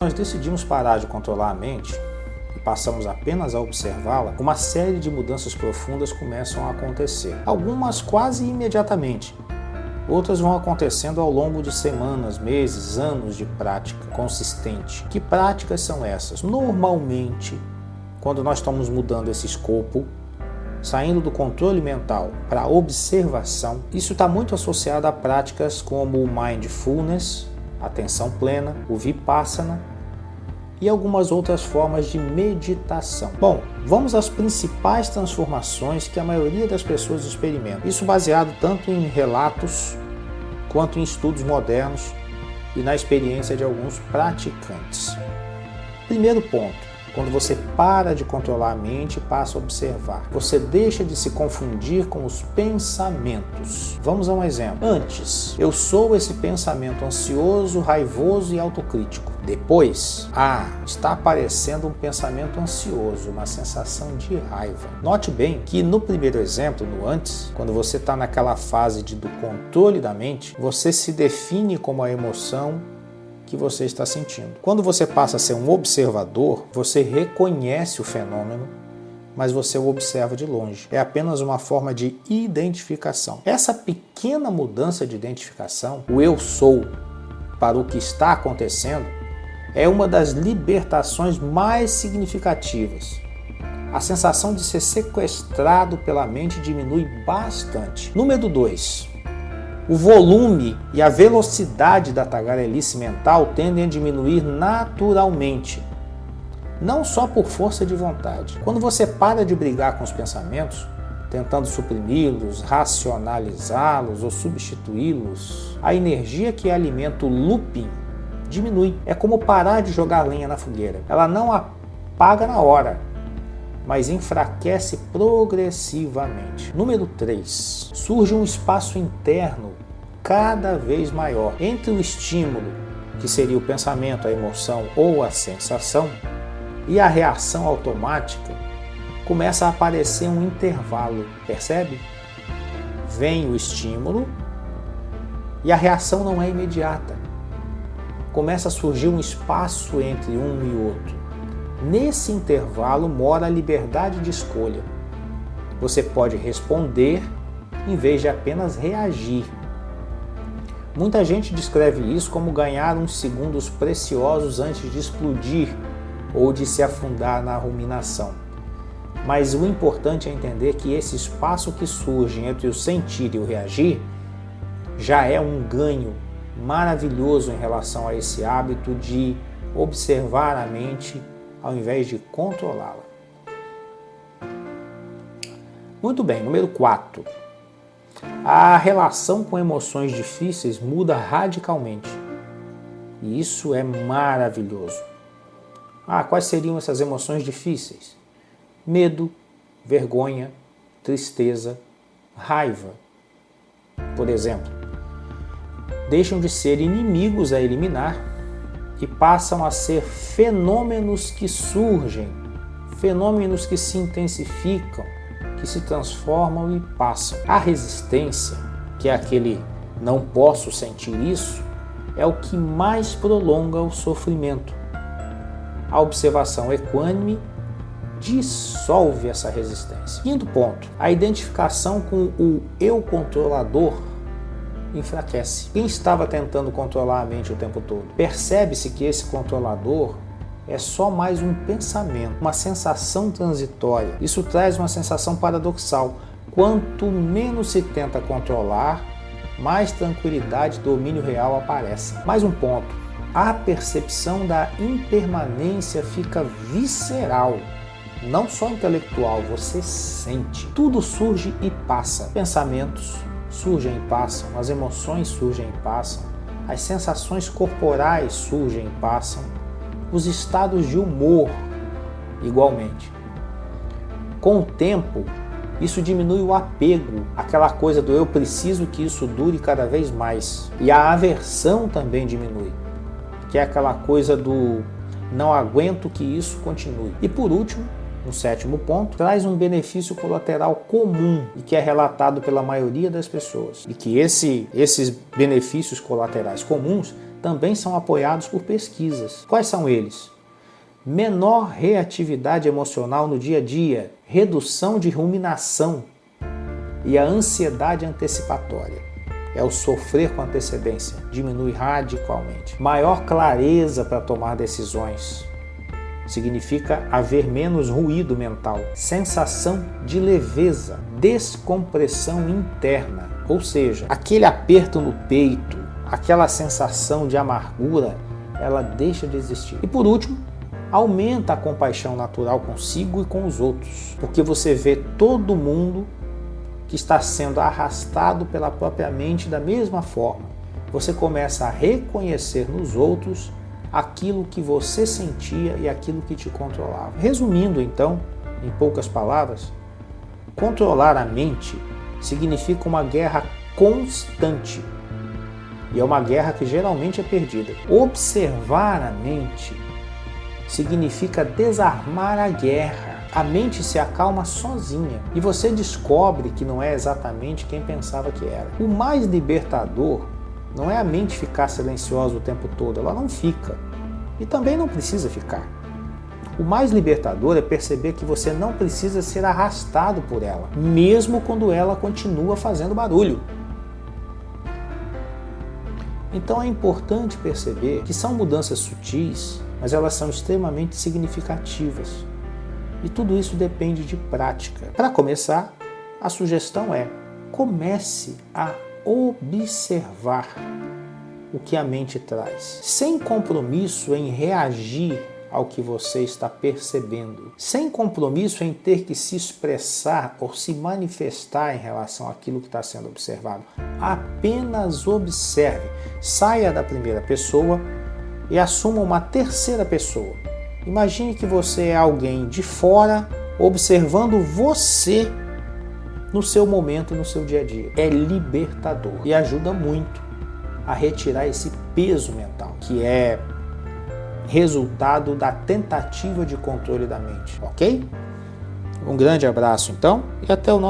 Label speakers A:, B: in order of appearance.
A: Nós decidimos parar de controlar a mente e passamos apenas a observá-la, uma série de mudanças profundas começam a acontecer. Algumas quase imediatamente, outras vão acontecendo ao longo de semanas, meses, anos de prática consistente. Que práticas são essas? Normalmente, quando nós estamos mudando esse escopo, saindo do controle mental para a observação, isso está muito associado a práticas como o mindfulness, atenção plena, o vipassana e algumas outras formas de meditação. Bom, vamos às principais transformações que a maioria das pessoas experimenta. Isso baseado tanto em relatos quanto em estudos modernos e na experiência de alguns praticantes. Primeiro ponto. Quando você para de controlar a mente e passa a observar, você deixa de se confundir com os pensamentos. Vamos a um exemplo. Antes, eu sou esse pensamento ansioso, raivoso e autocrítico. Depois, está aparecendo um pensamento ansioso, uma sensação de raiva. Note bem que no primeiro exemplo, no antes, quando você está naquela fase do controle da mente, você se define como a emoção que você está sentindo. Quando você passa a ser um observador, você reconhece o fenômeno, mas você o observa de longe. É apenas uma forma de identificação. Essa pequena mudança de identificação, o eu sou, para o que está acontecendo, é uma das libertações mais significativas. A sensação de ser sequestrado pela mente diminui bastante. Número 2. O volume e a velocidade da tagarelice mental tendem a diminuir naturalmente, não só por força de vontade. Quando você para de brigar com os pensamentos, tentando suprimi-los, racionalizá-los ou substituí-los, a energia que alimenta o looping diminui. É como parar de jogar lenha na fogueira. Ela não apaga na hora, mas enfraquece progressivamente. Número 3. Surge um espaço interno cada vez maior entre o estímulo, que seria o pensamento, a emoção ou a sensação, e a reação automática. Começa a aparecer um intervalo, percebe? Vem o estímulo e a reação não é imediata. Começa a surgir um espaço entre um e outro. Nesse intervalo mora a liberdade de escolha. Você pode responder em vez de apenas reagir. Muita gente descreve isso como ganhar uns segundos preciosos antes de explodir ou de se afundar na ruminação. Mas o importante é entender que esse espaço que surge entre o sentir e o reagir já é um ganho maravilhoso em relação a esse hábito de observar a mente ao invés de controlá-la. Muito bem, número 4. A relação com emoções difíceis muda radicalmente. E isso é maravilhoso. Quais seriam essas emoções difíceis? Medo, vergonha, tristeza, raiva. Por exemplo, deixam de ser inimigos a eliminar e passam a ser fenômenos que surgem, fenômenos que se intensificam, que se transformam e passam. A resistência, que é aquele não posso sentir isso, é o que mais prolonga o sofrimento. A observação equânime dissolve essa resistência. Quinto ponto, a identificação com o eu controlador enfraquece. Quem estava tentando controlar a mente o tempo todo? Percebe-se que esse controlador é só mais um pensamento, uma sensação transitória. Isso traz uma sensação paradoxal. Quanto menos se tenta controlar, mais tranquilidade e domínio real aparece. Mais um ponto. A percepção da impermanência fica visceral, não só intelectual, você sente. Tudo surge e passa. Pensamentos surgem e passam, as emoções surgem e passam, as sensações corporais surgem e passam, os estados de humor igualmente. Com o tempo, isso diminui o apego, aquela coisa do eu preciso que isso dure cada vez mais. E a aversão também diminui, que é aquela coisa do não aguento que isso continue. E por último, no sétimo ponto, traz um benefício colateral comum e que é relatado pela maioria das pessoas. E que esses benefícios colaterais comuns também são apoiados por pesquisas. Quais são eles? Menor reatividade emocional no dia a dia, redução de ruminação e a ansiedade antecipatória. É o sofrer com antecedência, diminui radicalmente. Maior clareza para tomar decisões. Significa haver menos ruído mental, sensação de leveza, descompressão interna, ou seja, aquele aperto no peito, aquela sensação de amargura, ela deixa de existir. E por último, aumenta a compaixão natural consigo e com os outros, porque você vê todo mundo que está sendo arrastado pela própria mente da mesma forma. Você começa a reconhecer nos outros aquilo que você sentia e aquilo que te controlava. Resumindo, então, em poucas palavras, controlar a mente significa uma guerra constante. E é uma guerra que geralmente é perdida. Observar a mente significa desarmar a guerra. A mente se acalma sozinha e você descobre que não é exatamente quem pensava que era. O mais libertador não é a mente ficar silenciosa o tempo todo, ela não fica. E também não precisa ficar. O mais libertador é perceber que você não precisa ser arrastado por ela, mesmo quando ela continua fazendo barulho. Então é importante perceber que são mudanças sutis, mas elas são extremamente significativas. E tudo isso depende de prática. Para começar, a sugestão é: comece a observar o que a mente traz, sem compromisso em reagir ao que você está percebendo, sem compromisso em ter que se expressar ou se manifestar em relação àquilo que está sendo observado. Apenas observe, saia da primeira pessoa e assuma uma terceira pessoa. Imagine que você é alguém de fora observando você no seu momento, no seu dia a dia. É libertador e ajuda muito a retirar esse peso mental, que é resultado da tentativa de controle da mente, ok? Um grande abraço então e até o nosso